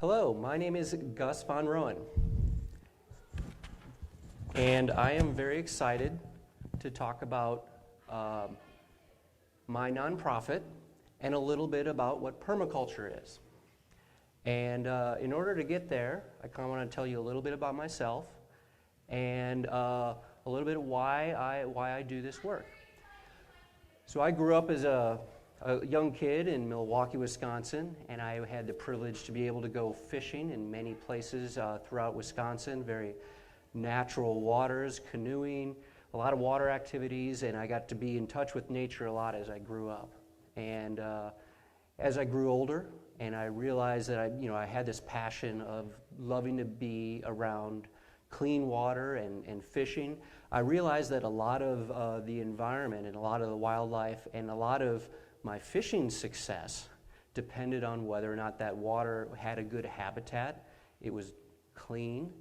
Hello, my name is Gus Von Roenn, and I am very excited to talk about my nonprofit and a little bit about what permaculture is. And in order to get there, I kind of want to tell you a little bit about myself and a little bit of why I do this work. So I grew up as a young kid in Milwaukee, Wisconsin, and I had the privilege to be able to go fishing in many places throughout Wisconsin, very natural waters, canoeing, a lot of water activities, and I got to be in touch with nature a lot as I grew up. And as I grew older, and I realized that I had this passion of loving to be around clean water and fishing, I realized that a lot of the environment and a lot of the wildlife and a lot of my fishing success depended on whether or not that water had a good habitat, it was clean,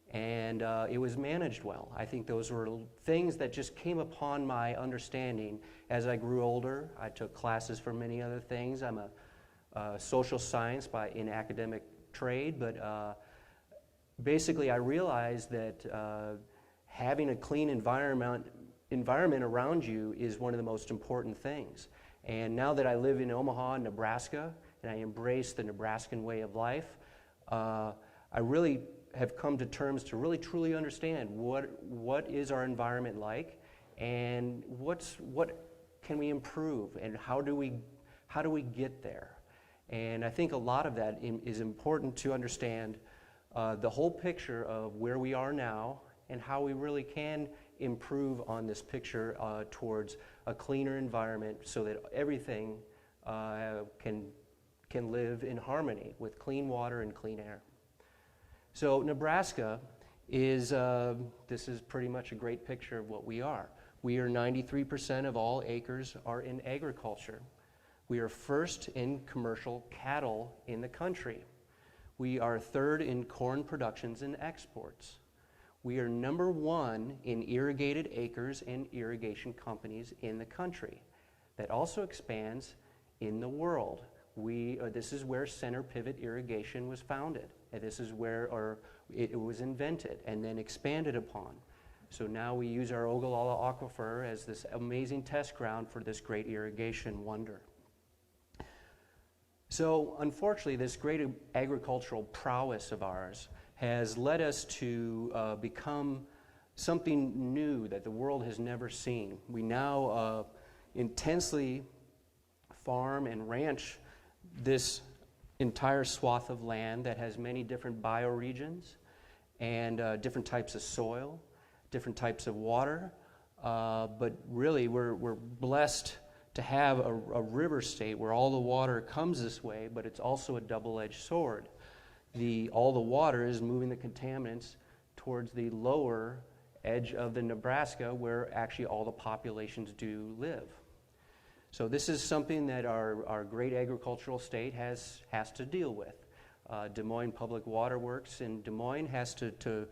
and it was managed well. I think those were things that just came upon my understanding as I grew older. I took classes for many other things. I'm a social science in academic trade, but basically I realized that having a clean environment around you is one of the most important things. And now that I live in Omaha, Nebraska, and I embrace the Nebraskan way of life, I really have come to terms to really truly understand what is our environment like, and what can we improve, and how do we get there? And I think a lot of that is important to understand the whole picture of where we are now and how we really can improve on this picture towards a cleaner environment so that everything can live in harmony with clean water and clean air. So Nebraska this is pretty much a great picture of what we are. We are 93% of all acres are in agriculture. We are first in commercial cattle in the country. We are third in corn productions and exports. We are number one in irrigated acres and irrigation companies in the country. That also expands in the world. This is where center pivot irrigation was founded. And this is where it was invented and then expanded upon. So now we use our Ogallala Aquifer as this amazing test ground for this great irrigation wonder. So unfortunately, this great agricultural prowess of ours has led us to become something new that the world has never seen. We now intensely farm and ranch this entire swath of land that has many different bioregions and different types of soil, different types of water, but really we're blessed to have a river state where all the water comes this way, but it's also a double-edged sword. All the water is moving the contaminants towards the lower edge of the Nebraska where actually all the populations do live. So this is something that our great agricultural state has to deal with. Des Moines Public Water Works in Des Moines has to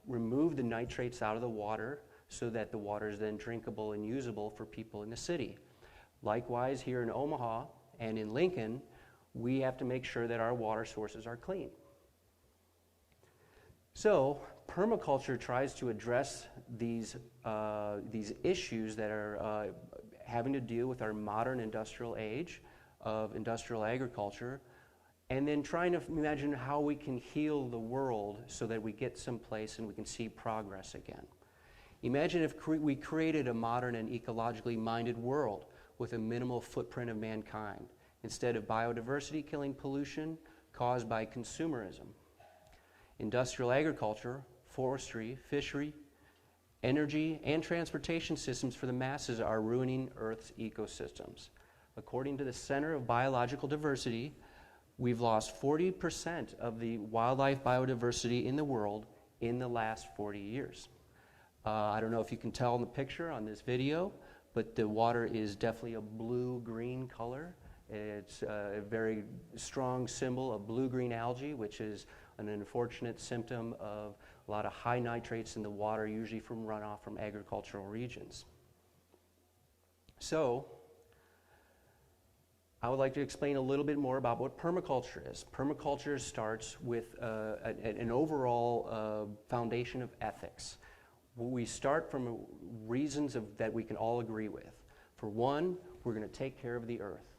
remove the nitrates out of the water so that the water is then drinkable and usable for people in the city. Likewise, here in Omaha and in Lincoln, we have to make sure that our water sources are clean. So permaculture tries to address these issues that are having to deal with our modern industrial age of industrial agriculture, and then trying to imagine how we can heal the world so that we get someplace and we can see progress again. Imagine if we created a modern and ecologically minded world with a minimal footprint of mankind, instead of biodiversity killing pollution caused by consumerism. Industrial agriculture, forestry, fishery, energy, and transportation systems for the masses are ruining Earth's ecosystems. According to the Center of Biological Diversity, we've lost 40% of the wildlife biodiversity in the world in the last 40 years. I don't know if you can tell in the picture on this video, but the water is definitely a blue-green color. It's a very strong symbol of blue-green algae, which is an unfortunate symptom of a lot of high nitrates in the water, usually from runoff from agricultural regions. So, I would like to explain a little bit more about what permaculture is. Permaculture starts with an overall foundation of ethics. We start from reasons that we can all agree with. For one, we're going to take care of the earth.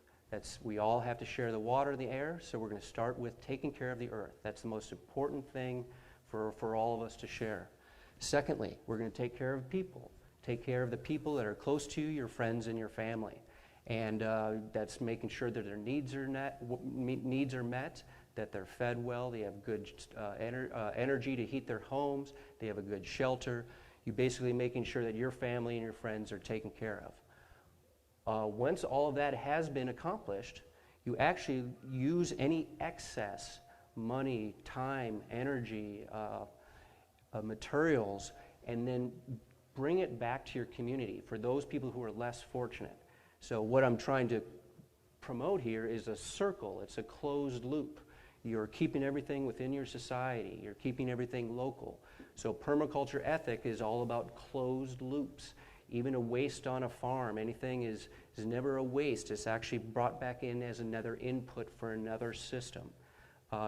We all have to share the water and the air, so we're going to start with taking care of the earth. That's the most important thing for all of us to share. Secondly, we're going to take care of people. Take care of the people that are close to you, your friends and your family. And that's making sure that their needs are met, that they're fed well, they have good energy to heat their homes, they have a good shelter. You're basically making sure that your family and your friends are taken care of. Once all of that has been accomplished, you actually use any excess money, time, energy, materials, and then bring it back to your community for those people who are less fortunate. So what I'm trying to promote here is a circle. It's a closed loop. You're keeping everything within your society. You're keeping everything local. So permaculture ethic is all about closed loops. Even a waste on a farm, anything is never a waste. It's actually brought back in as another input for another system.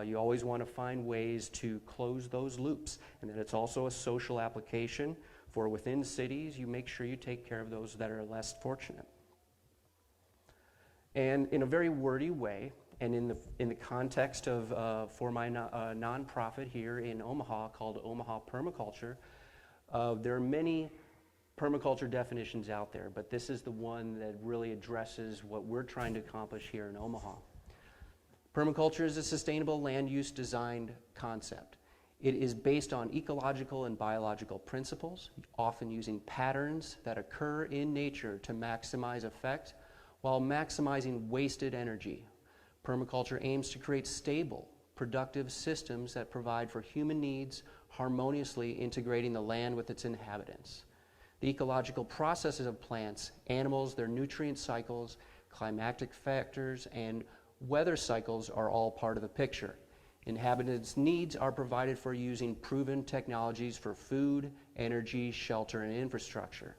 You always want to find ways to close those loops. And then it's also a social application for within cities. You make sure you take care of those that are less fortunate. And in a very wordy way, and in the context of for my nonprofit here in Omaha called Omaha Permaculture, there are many permaculture definitions out there, but this is the one that really addresses what we're trying to accomplish here in Omaha. Permaculture is a sustainable land use designed concept. It is based on ecological and biological principles, often using patterns that occur in nature to maximize effect while maximizing wasted energy. Permaculture aims to create stable, productive systems that provide for human needs, harmoniously integrating the land with its inhabitants. The ecological processes of plants, animals, their nutrient cycles, climatic factors, and weather cycles are all part of the picture. Inhabitants' needs are provided for using proven technologies for food, energy, shelter, and infrastructure.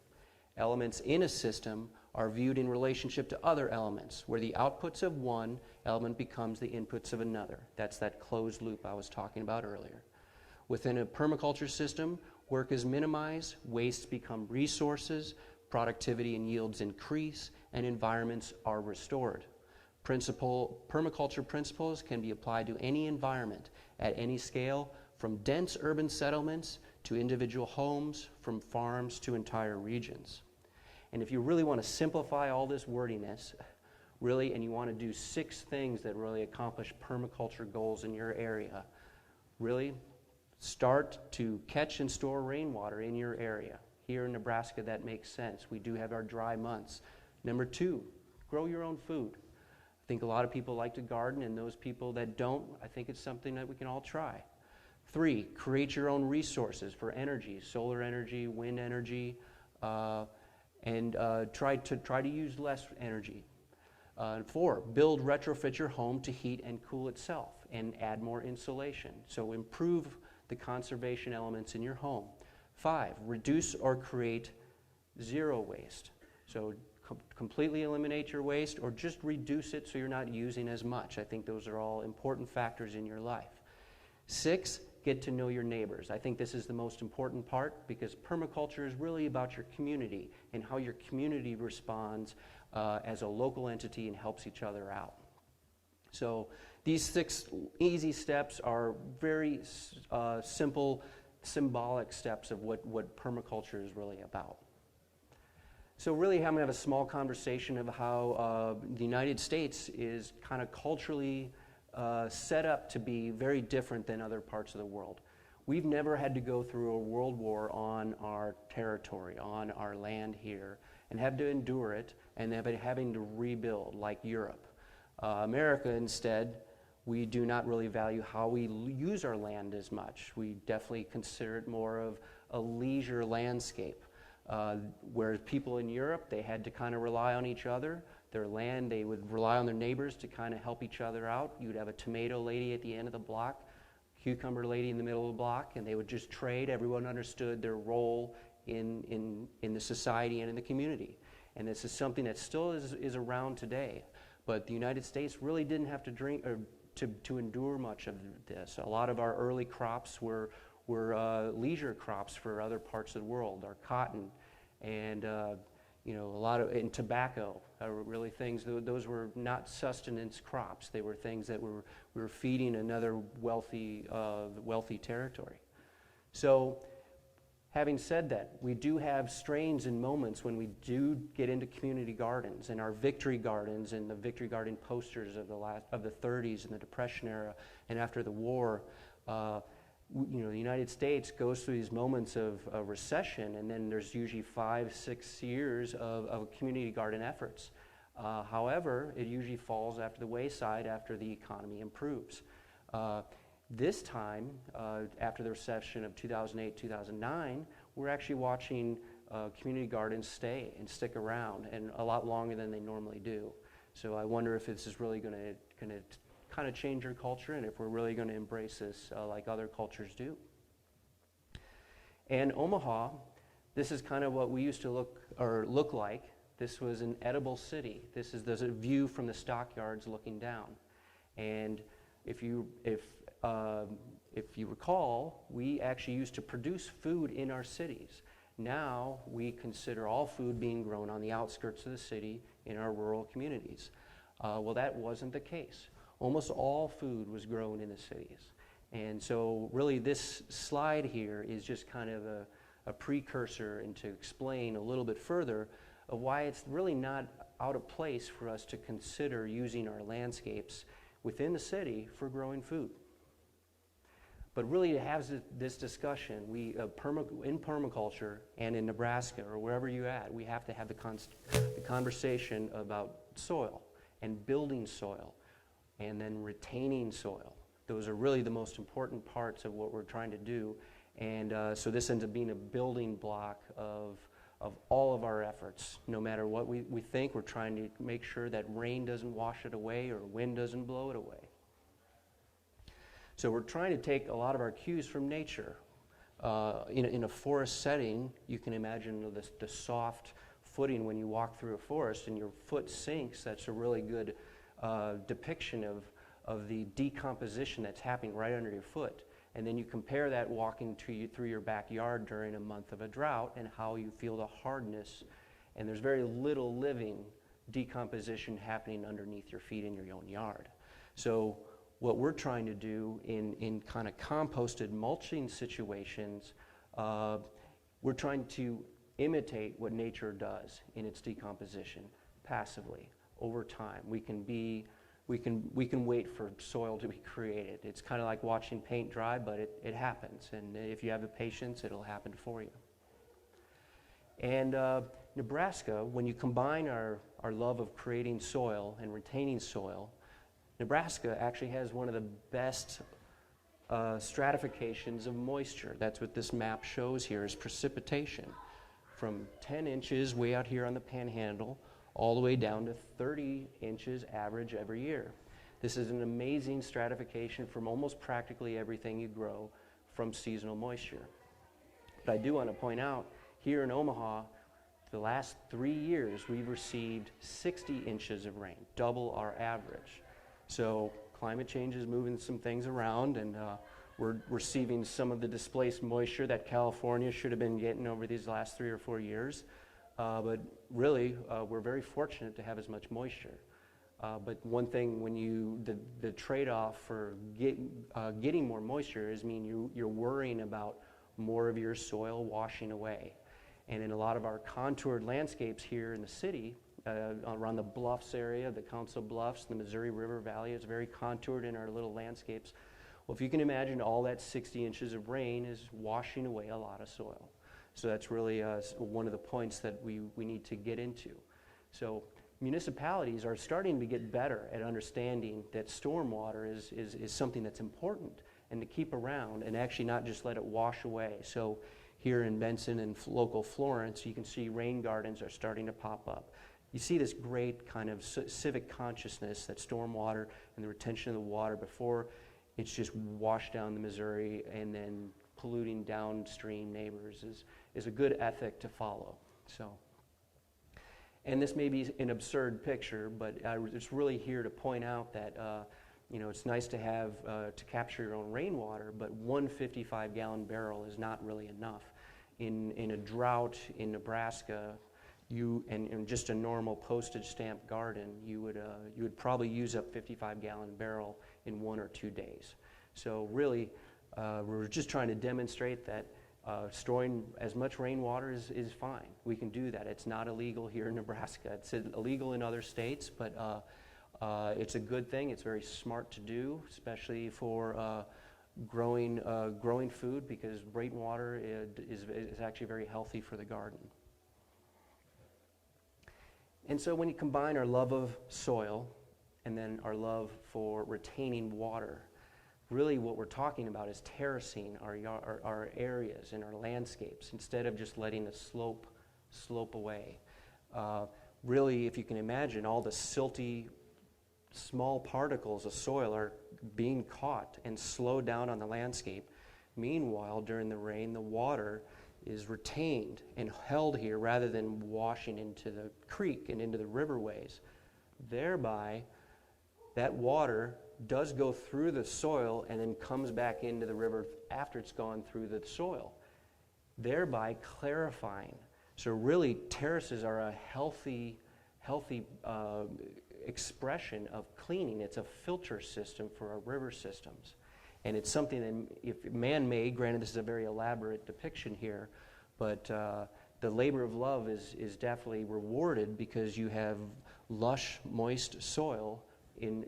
Elements in a system are viewed in relationship to other elements, where the outputs of one element becomes the inputs of another. That's that closed loop I was talking about earlier. Within a permaculture system, work is minimized, wastes become resources, productivity and yields increase, and environments are restored. Permaculture principles can be applied to any environment at any scale, from dense urban settlements to individual homes, from farms to entire regions. And if you really want to simplify all this wordiness, really, and you want to do 6 things that really accomplish permaculture goals in your area, really start to catch and store rainwater in your area. Here in Nebraska, that makes sense. We do have our dry months. Number 2, grow your own food. I think a lot of people like to garden, and those people that don't, I think it's something that we can all try. 3, create your own resources for energy, solar energy, wind energy, and try to use less energy. 4, build, retrofit your home to heat and cool itself and add more insulation. So improve the conservation elements in your home. 5, reduce or create zero waste. So completely eliminate your waste or just reduce it so you're not using as much. I think those are all important factors in your life. 6, get to know your neighbors. I think this is the most important part because permaculture is really about your community and how your community responds as a local entity and helps each other out. So these 6 easy steps are very simple, symbolic steps of what permaculture is really about. So really I'm going to have a small conversation of how the United States is kind of culturally set up to be very different than other parts of the world. We've never had to go through a world war on our territory, on our land here, and have to endure it and having to rebuild like Europe. America, instead, we do not really value how we use our land as much. We definitely consider it more of a leisure landscape. Whereas people in Europe, they had to kind of rely on each other. Their land, they would rely on their neighbors to kind of help each other out. You'd have a tomato lady at the end of the block, cucumber lady in the middle of the block, and they would just trade. Everyone understood their role in the society and in the community. And this is something that still is around today. But the United States really didn't have to drink or to endure much of this. A lot of our early crops were leisure crops for other parts of the world. Our cotton and a lot of and tobacco are really things. Those were not sustenance crops. They were things that we were feeding another wealthy territory. So, having said that, we do have strains and moments when we do get into community gardens and our victory gardens and the victory garden posters of the 30s and the Depression era and after the war. The United States goes through these moments of recession, and then there's usually 5-6 years of community garden efforts. However, it usually falls after the wayside after the economy improves. This time, after the recession of 2008, 2009, we're actually watching community gardens stick around, and a lot longer than they normally do. So I wonder if this is really going to kind of change our culture, and if we're really going to embrace this like other cultures do. And Omaha, this is kind of what we used to look like. This was an edible city. There's a view from the stockyards looking down. And if you recall, we actually used to produce food in our cities. Now we consider all food being grown on the outskirts of the city in our rural communities. Well, that wasn't the case. Almost all food was grown in the cities. And so really this slide here is just kind of a precursor and to explain a little bit further of why it's really not out of place for us to consider using our landscapes within the city for growing food. But really to have this discussion, in permaculture and in Nebraska or wherever you're at, we have to have the conversation about soil and building soil and then retaining soil. Those are really the most important parts of what we're trying to do. And so this ends up being a building block of all of our efforts. No matter what we think, we're trying to make sure that rain doesn't wash it away or wind doesn't blow it away. So we're trying to take a lot of our cues from nature. In a forest setting, you can imagine the soft footing when you walk through a forest and your foot sinks. That's a really good depiction of the decomposition that's happening right under your foot. And then you compare that walking through your backyard during a month of a drought and how you feel the hardness. And there's very little living decomposition happening underneath your feet in your own yard. So what we're trying to do in kind of composted mulching situations, we're trying to imitate what nature does in its decomposition passively over time. We can wait for soil to be created. It's kind of like watching paint dry, but it happens. And if you have the patience, it'll happen for you. And Nebraska, when you combine our love of creating soil and retaining soil, Nebraska actually has one of the best stratifications of moisture. That's what this map shows here is precipitation. From 10 inches way out here on the panhandle all the way down to 30 inches average every year. This is an amazing stratification from almost practically everything you grow from seasonal moisture. But I do want to point out, here in Omaha, the last 3 years we've received 60 inches of rain, double our average. So climate change is moving some things around, and we're receiving some of the displaced moisture that California should have been getting over these last 3 or 4 years. But really, we're very fortunate to have as much moisture. But one thing, the trade-off for getting more moisture is you're worrying about more of your soil washing away. And in a lot of our contoured landscapes here in the city, around the Bluffs area, the Council Bluffs, the Missouri River Valley, it's very contoured in our little landscapes. Well, if you can imagine, all that 60 inches of rain is washing away a lot of soil. So that's really one of the points that we need to get into. So municipalities are starting to get better at understanding that stormwater is something that's important and to keep around and actually not just let it wash away. So here in Benson and local Florence, you can see rain gardens are starting to pop up. You see this great kind of civic consciousness that stormwater and the retention of the water before it's just washed down the Missouri and then polluting downstream neighbors is a good ethic to follow. So, And this may be an absurd picture, but I was just really here to point out that it's nice to have to capture your own rainwater, but one 55-gallon barrel is not really enough. In a drought in Nebraska, in just a normal postage stamp garden, you would probably use up 55-gallon barrel in 1 or 2 days. So really, we're just trying to demonstrate that storing as much rainwater is fine. We can do that. It's not illegal here in Nebraska. It's illegal in other states, but it's a good thing. It's very smart to do, especially for growing food, because rainwater is actually very healthy for the garden. And so when you combine our love of soil and then our love for retaining water, really what we're talking about is terracing our areas and our landscapes instead of just letting the slope away. Really, if you can imagine, all the silty small particles of soil are being caught and slowed down on the landscape. Meanwhile, during the rain, the water is retained and held here rather than washing into the creek and into the riverways. Thereby, that water does go through the soil and then comes back into the river after it's gone through the soil, thereby clarifying. So really, terraces are a healthy expression of cleaning. It's a filter system for our river systems. And it's something that, if man-made, granted this is a very elaborate depiction here, but the labor of love is definitely rewarded because you have lush, moist soil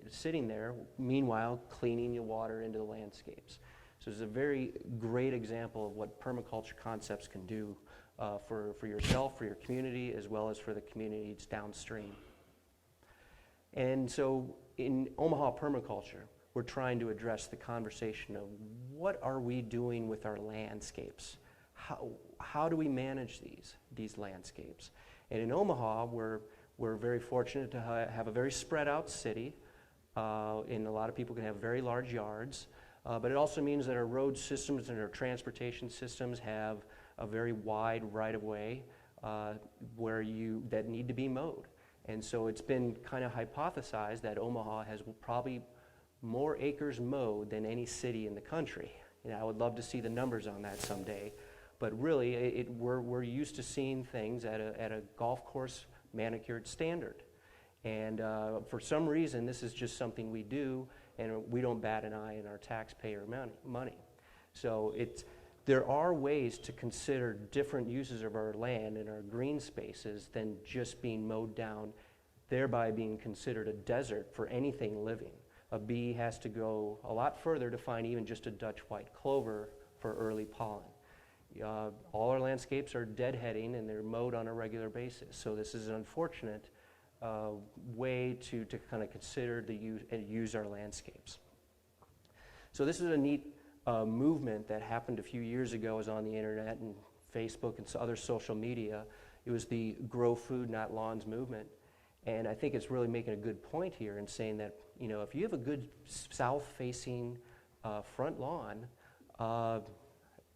sitting there, meanwhile cleaning your water into the landscapes. So it's a very great example of what permaculture concepts can do for yourself, for your community, as well as for the communities downstream. And so in Omaha Permaculture, we're trying to address the conversation of what are we doing with our landscapes? How do we manage these landscapes? And in Omaha, we're very fortunate to have a very spread out city, and a lot of people can have very large yards, but it also means that our road systems and our transportation systems have a very wide right-of-way that need to be mowed. And so it's been kind of hypothesized that Omaha has probably more acres mowed than any city in the country. I would love to see the numbers on that someday, but really we're used to seeing things at a golf course manicured standard. And for some reason, this is just something we do, and we don't bat an eye in our taxpayer money. So there are ways to consider different uses of our land and our green spaces than just being mowed down, thereby being considered a desert for anything living. A bee has to go a lot further to find even just a Dutch white clover for early pollen. All our landscapes are deadheading and they're mowed on a regular basis. So this is an unfortunate way to kind of consider and use our landscapes. So this is a neat movement that happened a few years ago. It was on the internet and Facebook and other social media. It was the Grow Food Not Lawns movement. And I think it's really making a good point here in saying that, if you have a good south-facing front lawn,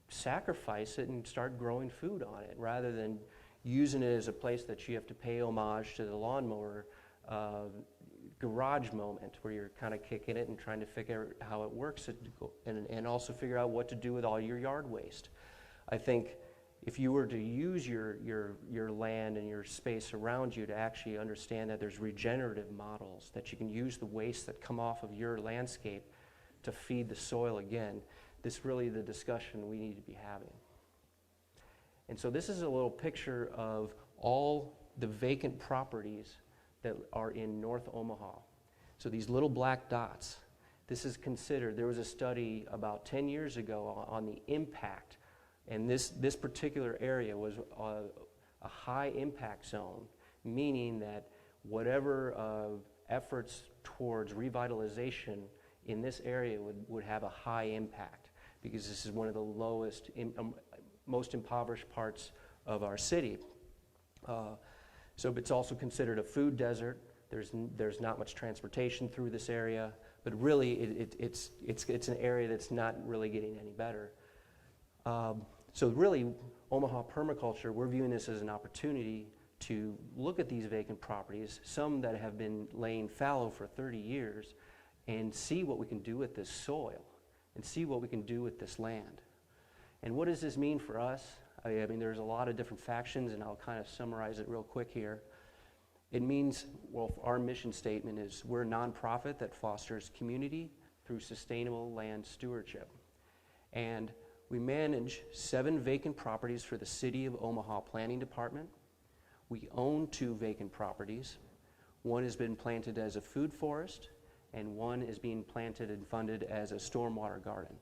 sacrifice it and start growing food on it rather than using it as a place that you have to pay homage to the lawnmower garage moment where you're kind of kicking it and trying to figure out how it works and also figure out what to do with all your yard waste. I think if you were to use your land and your space around you to actually understand that there's regenerative models, that you can use the waste that come off of your landscape to feed the soil again, this is really the discussion we need to be having. And so this is a little picture of all the vacant properties that are in North Omaha. So these little black dots, this is considered, there was a study about 10 years ago on the impact, and this particular area was a high impact zone, meaning that whatever efforts towards revitalization in this area would have a high impact, because this is one of the lowest, most impoverished parts of our city. So it's also considered a food desert. There's not much transportation through this area, but really it's an area that's not really getting any better. So really, Omaha Permaculture, we're viewing this as an opportunity to look at these vacant properties, some that have been laying fallow for 30 years, and see what we can do with this soil and see what we can do with this land. And what does this mean for us? I mean, there's a lot of different factions, and I'll kind of summarize it real quick here. It means, well, our mission statement is we're a nonprofit that fosters community through sustainable land stewardship. And we manage 7 vacant properties for the City of Omaha Planning Department. We own 2 vacant properties. One has been planted as a food forest, and one is being planted and funded as a stormwater garden.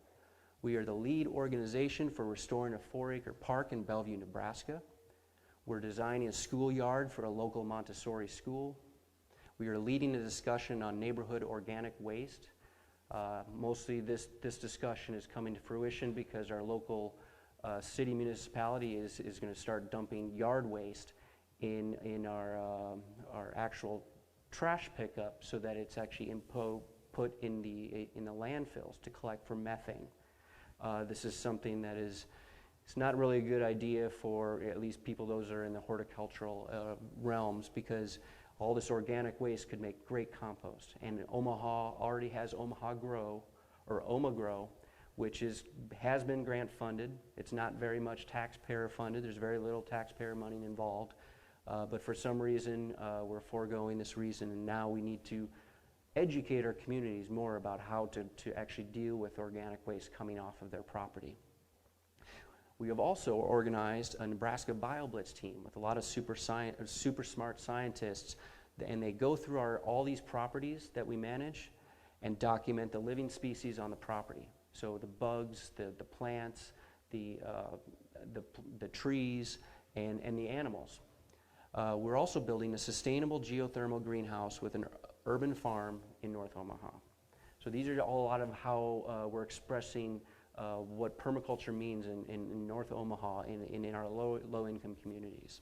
We are the lead organization for restoring a 4-acre park in Bellevue, Nebraska. We're designing a schoolyard for a local Montessori school. We are leading a discussion on neighborhood organic waste. Mostly this discussion is coming to fruition because our local city municipality is going to start dumping yard waste in our actual trash pickup, so that it's actually put in the landfills to collect for methane. This is something that it's not really a good idea for at least people, those that are in the horticultural realms, because all this organic waste could make great compost. And Omaha already has Omaha Grow, or OmaGrow, which has been grant funded. It's not very much taxpayer funded. There's very little taxpayer money involved. But for some reason, we're foregoing this reason, and now we need to educate our communities more about how to actually deal with organic waste coming off of their property. We have also organized a Nebraska BioBlitz team with a lot of super smart scientists, and they go through all these properties that we manage and document the living species on the property. So the bugs, the plants, the trees, and the animals. We're also building a sustainable geothermal greenhouse with an urban farm in North Omaha. So these are all a lot of how we're expressing what permaculture means in North Omaha and in our low-income communities.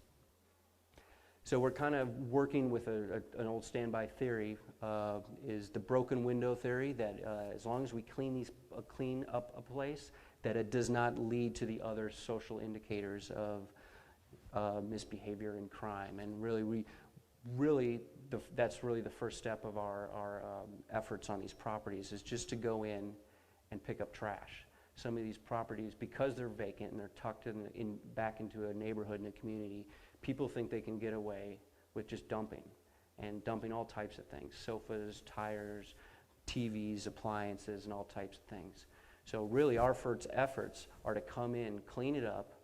So we're kind of working with an old standby theory, is the broken window theory, that as long as we clean up a place, that it does not lead to the other social indicators of misbehavior and crime. And that's really the first step of our efforts on these properties, is just to go in and pick up trash. Some of these properties, because they're vacant and they're tucked back into a neighborhood and a community, people think they can get away with just dumping all types of things: sofas, tires, TVs, appliances, and all types of things. So really our first efforts are to come in, clean it up,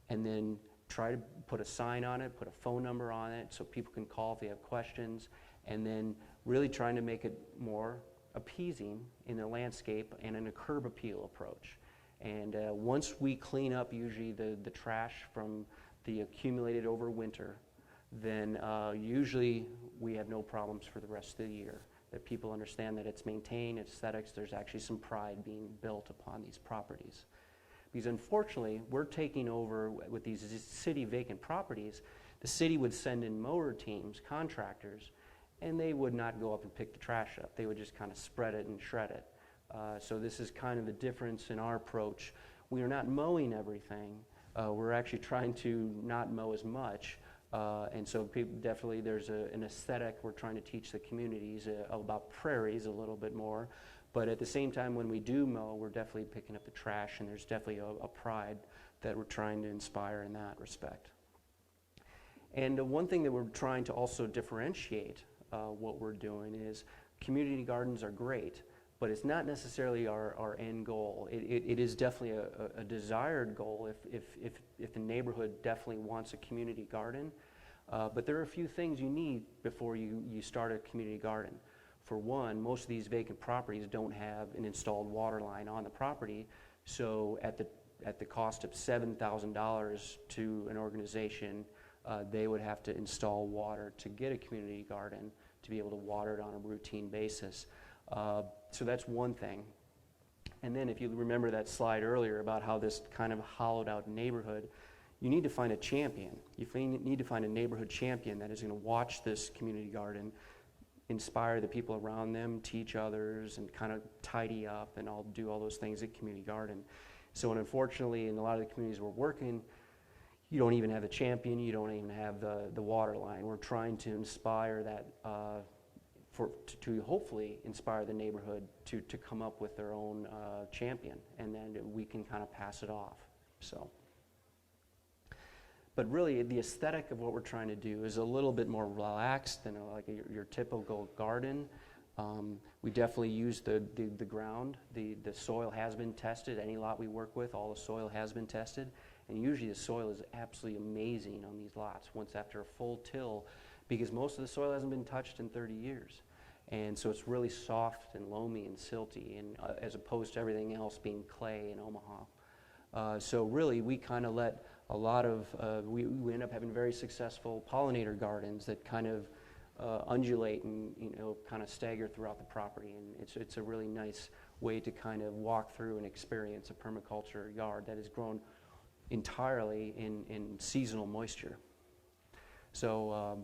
and then try to put a sign on it, put a phone number on it so people can call if they have questions, and then really trying to make it more appeasing in the landscape and in a curb appeal approach. And once we clean up usually the trash from the accumulated over winter, then usually we have no problems for the rest of the year. That people understand that it's maintained, it's aesthetics, there's actually some pride being built upon these properties. Because unfortunately, we're taking over with these city vacant properties. The city would send in mower teams, contractors, and they would not go up and pick the trash up. They would just kind of spread it and shred it. So this is kind of the difference in our approach. We are not mowing everything. We're actually trying to not mow as much. And so definitely there's an aesthetic we're trying to teach the communities about prairies a little bit more. But at the same time, when we do mow, we're definitely picking up the trash, and there's definitely a pride that we're trying to inspire in that respect. And one thing that we're trying to also differentiate what we're doing is community gardens are great, but it's not necessarily our end goal. It is definitely a desired goal if the neighborhood definitely wants a community garden. But there are a few things you need before you start a community garden. For one, most of these vacant properties don't have an installed water line on the property, so at the cost of $7,000 to an organization, they would have to install water to get a community garden to be able to water it on a routine basis. So that's one thing. And then if you remember that slide earlier about how this kind of hollowed out neighborhood, you need to find a champion. You need to find a neighborhood champion that is going to watch this community garden, inspire the people around them, teach others, and kind of tidy up and do all those things at community garden. So unfortunately, in a lot of the communities we're working, you don't even have the champion, you don't even have the water line. We're trying to inspire that, to hopefully inspire the neighborhood to come up with their own champion, and then we can kind of pass it off. So, but really the aesthetic of what we're trying to do is a little bit more relaxed than like your typical garden. We definitely use the ground. The soil has been tested. Any lot we work with, all the soil has been tested. And usually the soil is absolutely amazing on these lots once after a full till, because most of the soil hasn't been touched in 30 years. And so it's really soft and loamy and silty, and as opposed to everything else being clay in Omaha. So really we kind of let a lot of, we end up having very successful pollinator gardens that kind of undulate and kind of stagger throughout the property, and it's a really nice way to kind of walk through and experience a permaculture yard that is grown entirely in seasonal moisture. So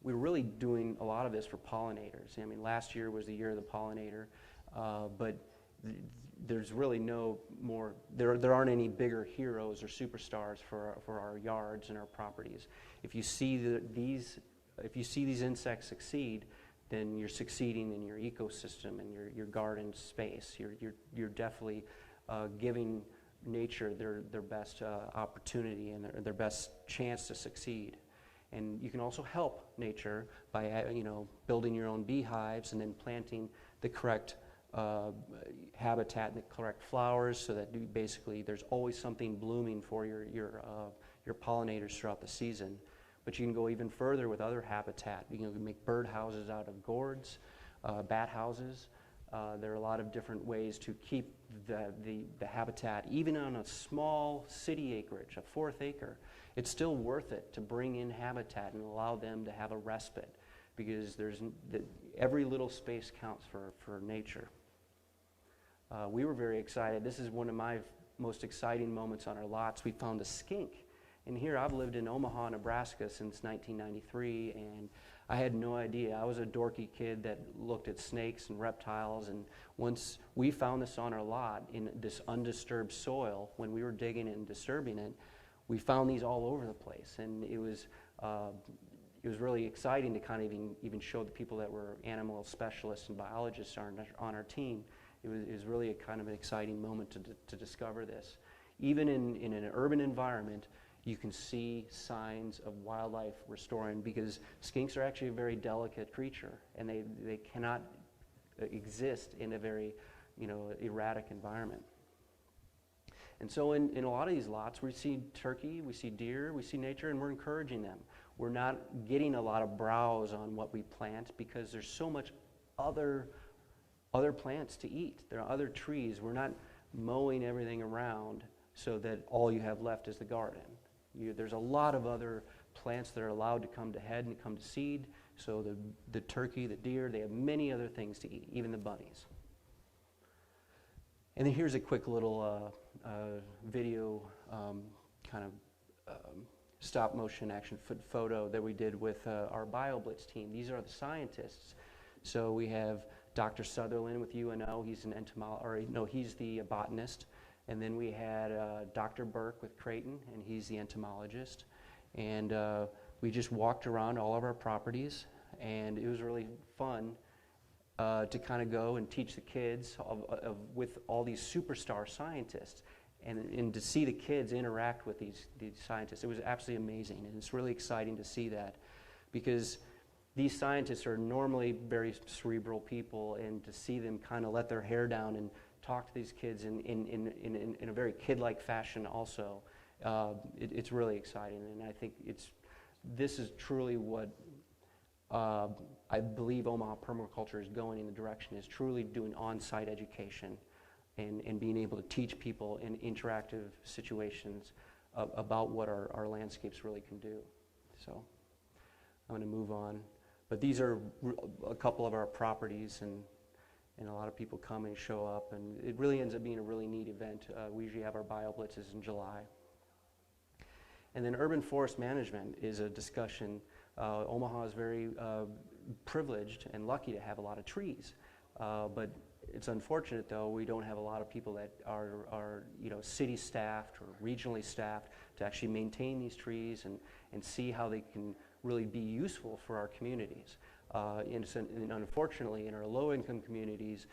we're really doing a lot of this for pollinators. I mean, last year was the year of the pollinator, but there's really no more, there aren't any bigger heroes or superstars for our yards and our properties. If you see these insects succeed, then you're succeeding in your ecosystem and your garden space. You're definitely giving nature their best opportunity and their best chance to succeed. And you can also help nature by building your own beehives and then planting the correct habitat and the correct flowers, so that basically there's always something blooming for your pollinators throughout the season. But you can go even further with other habitat. You can make bird houses out of gourds, bat houses. There are a lot of different ways to keep the habitat, even on a small city acreage, a 1/4 acre. It's still worth it to bring in habitat and allow them to have a respite, because every little space counts for nature. We were very excited. This is one of my most exciting moments on our lots. We found a skink. And here I've lived in Omaha, Nebraska since 1993, and I had no idea. I was a dorky kid that looked at snakes and reptiles, and once we found this on our lot in this undisturbed soil, when we were digging it and disturbing it, we found these all over the place. And it was really exciting to kind of even show the people that were animal specialists and biologists on our team. It was really a kind of an exciting moment to discover this. Even in an urban environment, you can see signs of wildlife restoring, because skinks are actually a very delicate creature, and they cannot exist in a very erratic environment. And so in a lot of these lots, we see turkey, we see deer, we see nature, and we're encouraging them. We're not getting a lot of browse on what we plant, because there's so much other plants to eat. There are other trees. We're not mowing everything around so that all you have left is the garden. There's a lot of other plants that are allowed to come to head and come to seed. So the turkey, the deer, they have many other things to eat, even the bunnies. And then here's a quick little video, kind of stop motion action photo that we did with our BioBlitz team. These are the scientists. So we have Dr. Sutherland with UNO. He's an he's the botanist. And then we had Dr. Burke with Creighton, and he's the entomologist. And we just walked around all of our properties, and it was really fun to kind of go and teach the kids with all these superstar scientists, and to see the kids interact with these scientists. It was absolutely amazing, and it's really exciting to see that, because these scientists are normally very cerebral people, and to see them kind of let their hair down and talk to these kids in a very kid-like fashion also, it's really exciting. And I think this is truly what I believe Omaha Permaculture is going in the direction, is truly doing on-site education and being able to teach people in interactive situations about what our landscapes really can do. So I'm going to move on. But these are a couple of our properties, and a lot of people come and show up, and it really ends up being a really neat event. We usually have our BioBlitzes in July. And then urban forest management is a discussion. Omaha is very privileged and lucky to have a lot of trees, but It's unfortunate, though, we don't have a lot of people that are city staffed or regionally staffed to actually maintain these trees and see how they can really be useful for our communities. And unfortunately, in our low-income communities,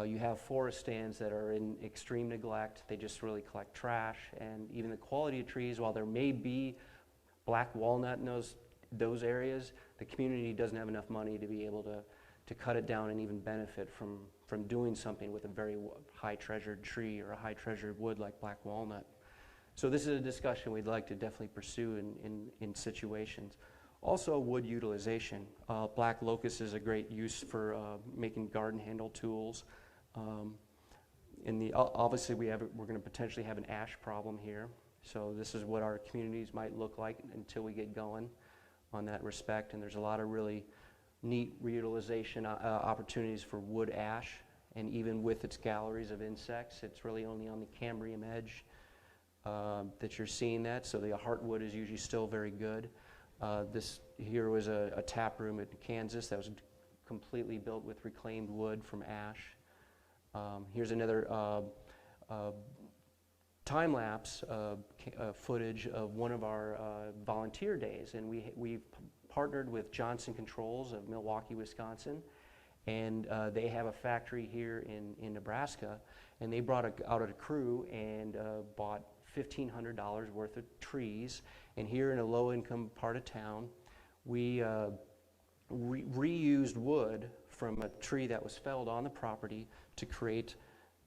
you have forest stands that are in extreme neglect. They just really collect trash, and even the quality of trees, while there may be black walnut in those areas, the community doesn't have enough money to be able to cut it down and even benefit from doing something with a very high treasured tree or a high treasured wood like black walnut. So this is a discussion we'd like to definitely pursue in situations. Also, wood utilization. Black locust is a great use for making garden handle tools. Obviously we're going to potentially have an ash problem here. So this is what our communities might look like until we get going on that respect. And there's a lot of really neat reutilization opportunities for wood ash. And even with its galleries of insects, it's really only on the cambium edge that you're seeing that. So the heartwood is usually still very good. This here was a tap room in Kansas that was completely built with reclaimed wood from ash. Here's another time-lapse footage of one of our volunteer days, and we've partnered with Johnson Controls of Milwaukee, Wisconsin, and they have a factory here in Nebraska, and they brought out a crew and bought $1,500 worth of trees. And here in a low-income part of town, we reused wood from a tree that was felled on the property to create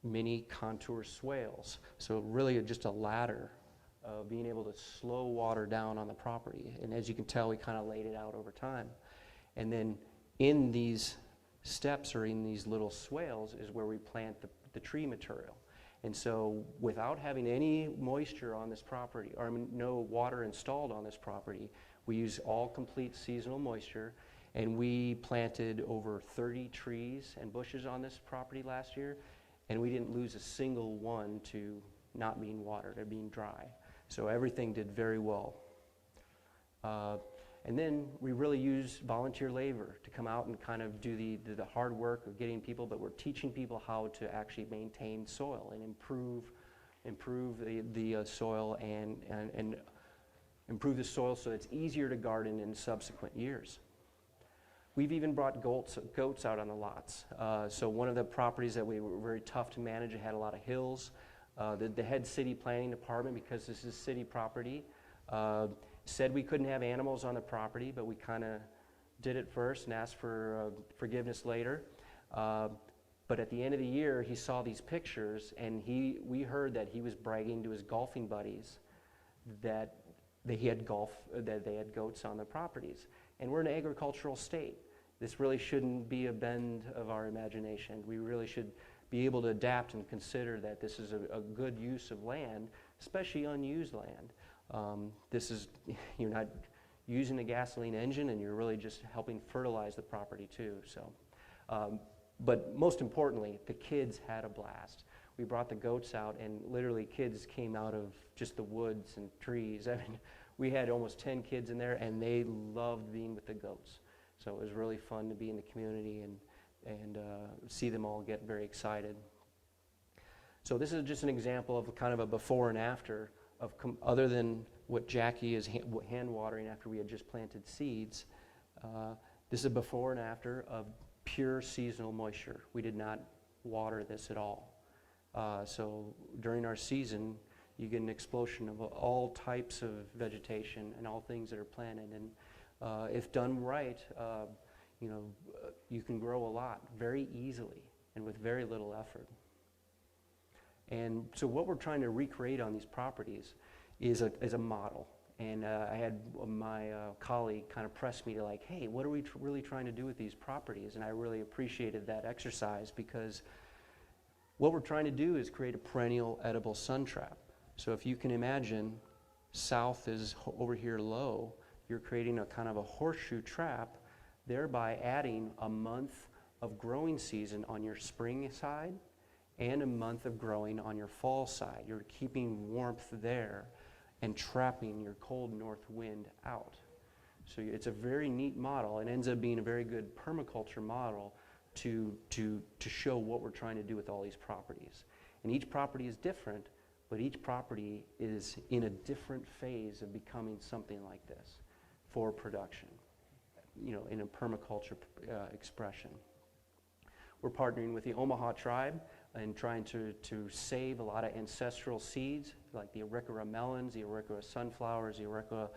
mini contour swales. So really just a ladder of being able to slow water down on the property. And as you can tell, we kind of laid it out over time. And then in these steps or in these little swales is where we plant the tree material. And so without having any moisture on this property, or no water installed on this property, we use all complete seasonal moisture, and we planted over 30 trees and bushes on this property last year, and we didn't lose a single one to not being watered or being dry. So everything did very well. And then we really use volunteer labor to come out and kind of do the hard work of getting people, but we're teaching people how to actually maintain soil and improve the soil and improve the soil so it's easier to garden in subsequent years. We've even brought goats out on the lots. So one of the properties that we were very tough to manage, it had a lot of hills. The head city planning department, because this is city property, said we couldn't have animals on the property, but we kind of did it first and asked for forgiveness later. But at the end of the year, he saw these pictures, and we heard that he was bragging to his golfing buddies that they had goats on their properties. And we're an agricultural state. This really shouldn't be a bend of our imagination. We really should be able to adapt and consider that this is a good use of land, especially unused land. You're not using a gasoline engine, and you're really just helping fertilize the property too. So, but most importantly, the kids had a blast. We brought the goats out, and literally kids came out of just the woods and trees. I mean, we had almost 10 kids in there, and they loved being with the goats. So it was really fun to be in the community and see them all get very excited. So this is just an example of kind of a before and after of other than what Jackie is hand watering after we had just planted seeds. This is a before and after of pure seasonal moisture. We did not water this at all. So during our season, you get an explosion of all types of vegetation and all things that are planted. And if done right, you can grow a lot very easily and with very little effort. And so what we're trying to recreate on these properties is a model. And I had my colleague kind of press me to like, hey, what are we really trying to do with these properties? And I really appreciated that exercise, because what we're trying to do is create a perennial edible sun trap. So if you can imagine, south is over here low, you're creating a kind of a horseshoe trap, thereby adding a month of growing season on your spring side and a month of growing on your fall side. You're keeping warmth there and trapping your cold north wind out. So it's a very neat model. It ends up being a very good permaculture model to show what we're trying to do with all these properties. And each property is different, but each property is in a different phase of becoming something like this for production, in a permaculture expression. We're partnering with the Omaha tribe and trying to save a lot of ancestral seeds, like the Arikara melons, the Arikara sunflowers, the Arikara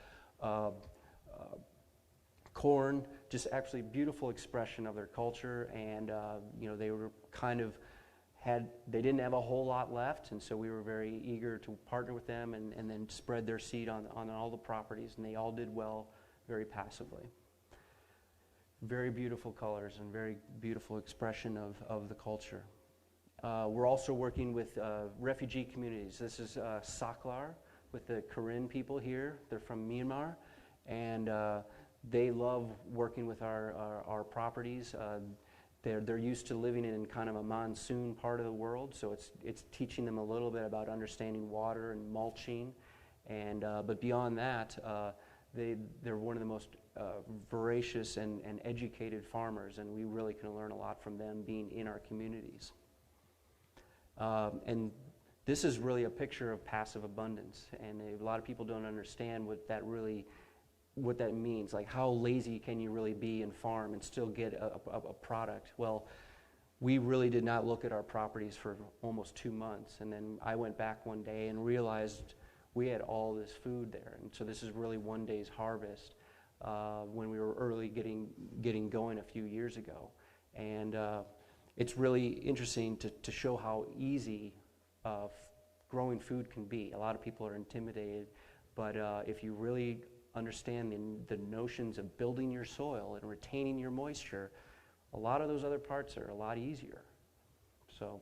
corn, just actually beautiful expression of their culture. And they were they didn't have a whole lot left, and so we were very eager to partner with them and then spread their seed on all the properties, and they all did well very passively. Very beautiful colors and very beautiful expression of the culture. We're also working with refugee communities. This is Saklar with the Karen people here. They're from Myanmar, and they love working with our properties. They're used to living in kind of a monsoon part of the world, so it's teaching them a little bit about understanding water and mulching, and but beyond that, they're one of the most voracious and educated farmers, and we really can learn a lot from them being in our communities. And this is really a picture of passive abundance, and a lot of people don't understand what that means. Like, how lazy can you really be and farm and still get a product? Well, we really did not look at our properties for almost 2 months, and then I went back one day and realized we had all this food there, and so this is really one day's harvest when we were early getting going a few years ago. And it's really interesting to show how easy growing food can be. A lot of people are intimidated, but if you really understand the notions of building your soil and retaining your moisture, a lot of those other parts are a lot easier. So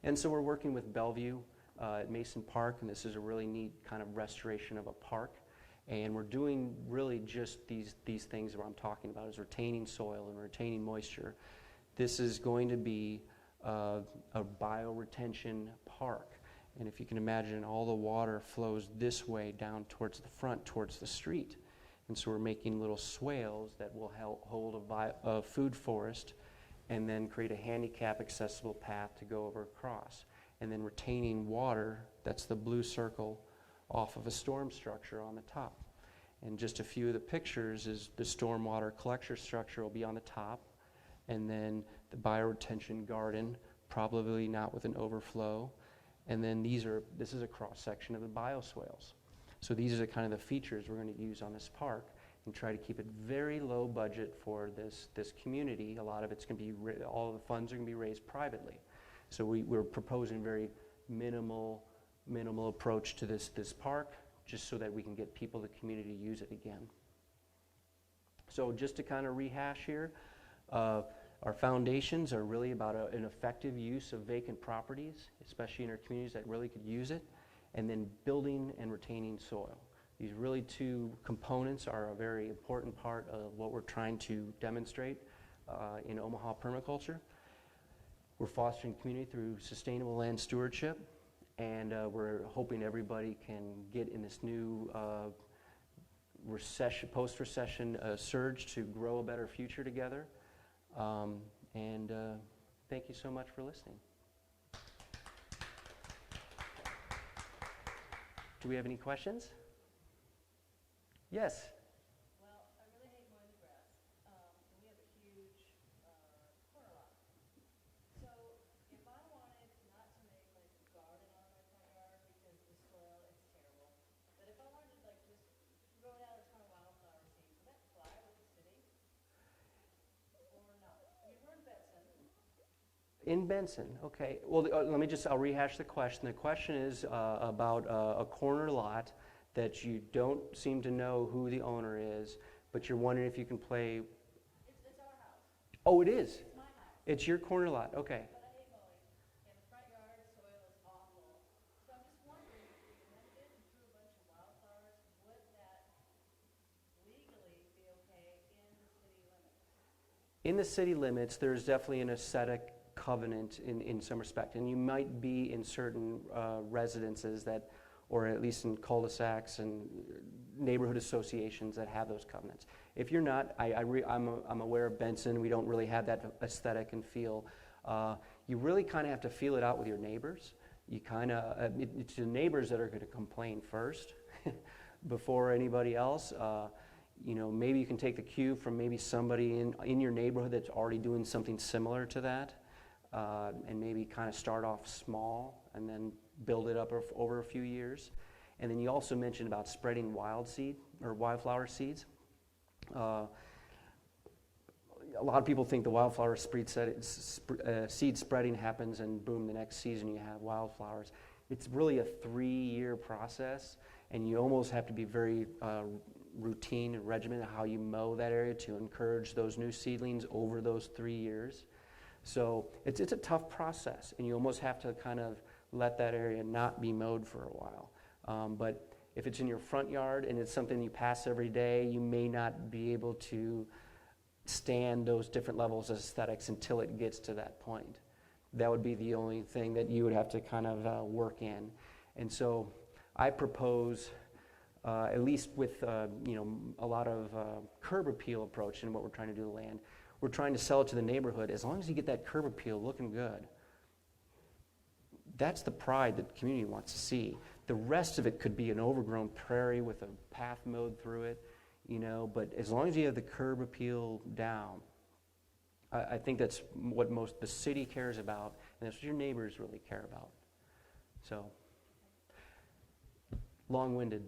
we're working with Bellevue at Mason Park, and this is a really neat kind of restoration of a park. And we're doing really just these things that I'm talking about, is retaining soil and retaining moisture. This is going to be a bioretention park. And if you can imagine, all the water flows this way down towards the front, towards the street. And so we're making little swales that will help hold a food forest and then create a handicap accessible path to go over across. And then retaining water, that's the blue circle, off of a storm structure on the top. And just a few of the pictures is the stormwater collector structure will be on the top, and then the bioretention garden, probably not with an overflow. And then this is a cross-section of the bioswales. So these are the kind of the features we're going to use on this park and try to keep it very low budget for this community. A lot of it's going to be, all of the funds are going to be raised privately. So we're proposing very minimal approach to this park, just so that we can get people in the community to use it again. So just to kind of rehash here, our foundations are really about an effective use of vacant properties, especially in our communities that really could use it, and then building and retaining soil. These really two components are a very important part of what we're trying to demonstrate in Omaha Permaculture. We're fostering community through sustainable land stewardship, and we're hoping everybody can get in this new post-recession surge to grow a better future together. Thank you so much for listening. Do we have any questions? Yes. Well, I really hate mowing the grass, and we have a huge corner lot. So if I wanted not to make like a garden on my front yard because the soil is terrible, but if I wanted to like just grow down a ton of wildflower seeds, would that fly with the city or not? I mean, we're in Benson. In Benson, okay. Well, I'll rehash the question. The question is about a corner lot that you don't seem to know who the owner is, but you're wondering if you can play. It's our house. Oh, it is? It's my house. It's your corner lot, okay. But I hate mowing. And the front yard soil is awful. So I'm just wondering, if we amended it and threw a bunch of wildflowers, would that legally be okay in the city limits? In the city limits, there's definitely an aesthetic covenant in some respect, and you might be in certain residences that, or at least in cul-de-sacs and neighborhood associations that have those covenants. If you're not, I'm aware of Benson. We don't really have that aesthetic and feel. You really kind of have to feel it out with your neighbors. You kind of, it's the neighbors that are going to complain first before anybody else. Maybe you can take the cue from maybe somebody in your neighborhood that's already doing something similar to that, and maybe kind of start off small and then build it up over a few years. And then you also mentioned about spreading wildflower seeds. A lot of people think the wildflower seed spreading happens and boom, the next season you have wildflowers. It's really a 3-year process, and you almost have to be very routine and regimented how you mow that area to encourage those new seedlings over those 3 years. So it's a tough process, and you almost have to kind of let that area not be mowed for a while. But if it's in your front yard and it's something you pass every day, you may not be able to stand those different levels of aesthetics until it gets to that point. That would be the only thing that you would have to kind of work in. And so I propose, at least with a lot of curb appeal approach in what we're trying to do to land, we're trying to sell it to the neighborhood. As long as you get that curb appeal looking good, that's the pride that the community wants to see. The rest of it could be an overgrown prairie with a path mowed through it, but as long as you have the curb appeal down, I think that's what the city cares about, and that's what your neighbors really care about. So, long-winded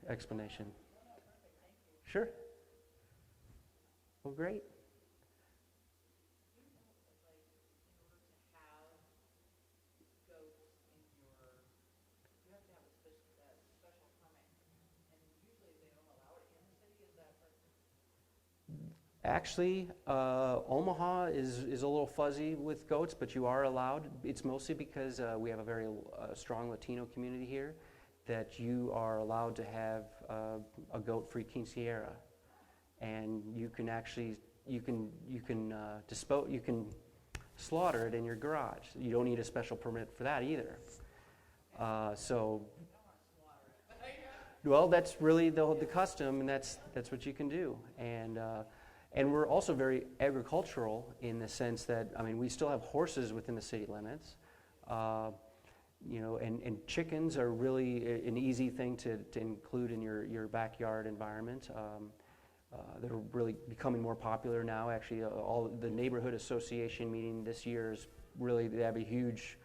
explanation. Sure. Well, great. Actually, Omaha is a little fuzzy with goats, but you are allowed. It's mostly because we have a very strong Latino community here that you are allowed to have a goat-free quinceañera, and you can actually you can slaughter it in your garage. You don't need a special permit for that either. Well, that's really the custom, and that's what you can do. And we're also very agricultural in the sense that, we still have horses within the city limits, and chickens are really an easy thing to include in your backyard environment. They're really becoming more popular now. Actually, all the neighborhood association meeting this year is really, they have a huge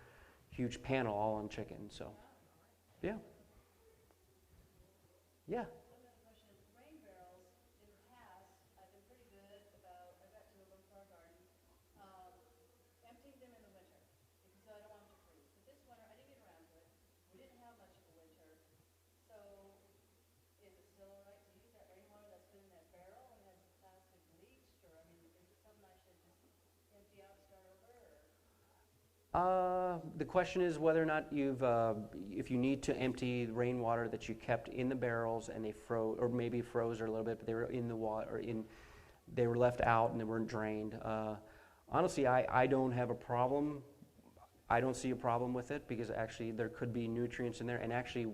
panel all on chickens. So, yeah. Yeah. The question is whether or not if you need to empty rainwater that you kept in the barrels and they froze, or maybe froze a little bit, but they were in the water, or they were left out and they weren't drained. Honestly, I don't have a problem. I don't see a problem with it because actually there could be nutrients in there, and actually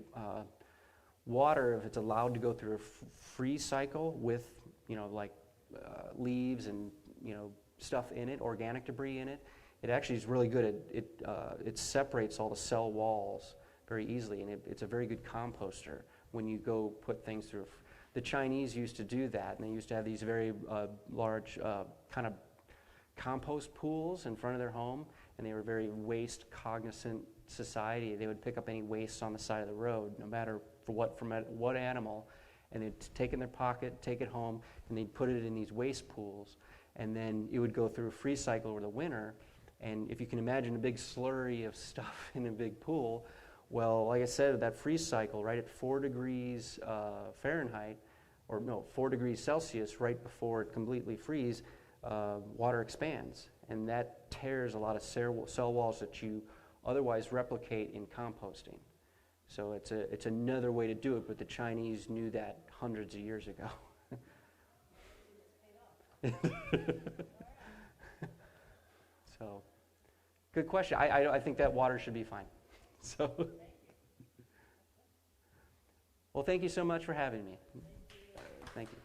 water, if it's allowed to go through a freeze cycle with leaves and stuff in it, organic debris in it. It actually is really good. It separates all the cell walls very easily, and it's a very good composter when you go put things through. The Chinese used to do that, and they used to have these very large kind of compost pools in front of their home, and they were a very waste-cognizant society. They would pick up any waste on the side of the road, no matter from what animal, and they'd take it in their pocket, take it home, and they'd put it in these waste pools, and then it would go through a freeze cycle over the winter. And if you can imagine a big slurry of stuff in a big pool, well, like I said, that freeze cycle, right at 4 degrees Fahrenheit, 4 degrees Celsius, right before it completely freezes, water expands. And that tears a lot of cell walls that you otherwise replicate in composting. So it's another way to do it, but the Chinese knew that hundreds of years ago. So, good question. I think that water should be fine. So, well, thank you so much for having me. Thank you.